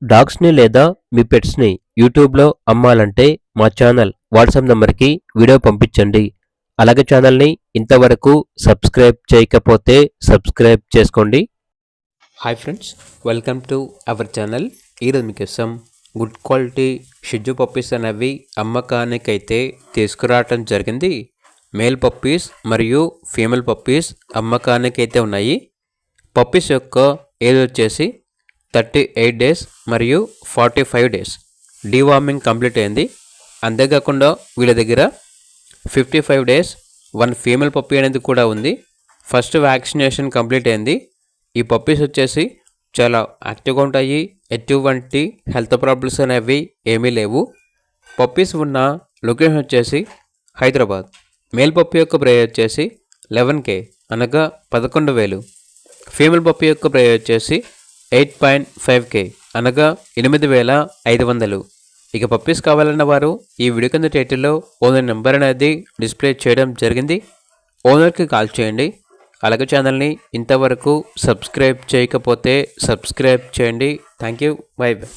డాగ్స్ని లేదా మీ పెట్స్ని యూట్యూబ్లో అమ్మాలంటే మా ఛానల్ వాట్సాప్ నంబర్కి వీడియో పంపించండి. అలాగే ఛానల్ని ఇంతవరకు సబ్స్క్రైబ్ చేయకపోతే సబ్స్క్రైబ్ చేసుకోండి. Hi friends, welcome to our channel. ఈరోజు మీకోసం గుడ్ క్వాలిటీ షిజ్జు పప్పీస్ అనేవి అమ్మకానికైతే తీసుకురావటం జరిగింది. మేల్ పప్పీస్ మరియు ఫీమేల్ పప్పీస్ అమ్మకానికైతే ఉన్నాయి. పప్పీస్ యొక్క ఏజ్ వచ్చేసి 38 డేస్ మరియు 45 డేస్. డీవార్మింగ్ కంప్లీట్ అయింది. అంతేకాకుండా వీళ్ళ దగ్గర 55 డేస్ 1 ఫీమేల్ పప్పీ అనేది కూడా ఉంది. ఫస్ట్ వ్యాక్సినేషన్ కంప్లీట్ అయింది. ఈ పప్పీస్ వచ్చేసి చాలా యాక్టివ్గా ఉంటాయి. ఎటువంటి హెల్త్ ప్రాబ్లమ్స్ అనేవి ఏమీ లేవు. పప్పీస్ ఉన్న లొకేషన్ వచ్చేసి హైదరాబాద్. మేల్ పప్పీ యొక్క ప్రైస్ వచ్చేసి 11K అనగా 11,000. ఫీమేల్ పప్పీ యొక్క ప్రైస్ వచ్చేసి 8.5K అనగా 8,500. ఇక పప్పీస్ కావాలన్న వారు ఈ వీడియో కింద టైటిల్లో ఓనర్ నెంబర్ అనేది డిస్ప్లే చేయడం జరిగింది. ఓనర్కి కాల్ చేయండి. అలాగే ఛానల్ని ఇంతవరకు సబ్స్క్రైబ్ చేయకపోతే సబ్స్క్రైబ్ చేయండి. Thank you. By by.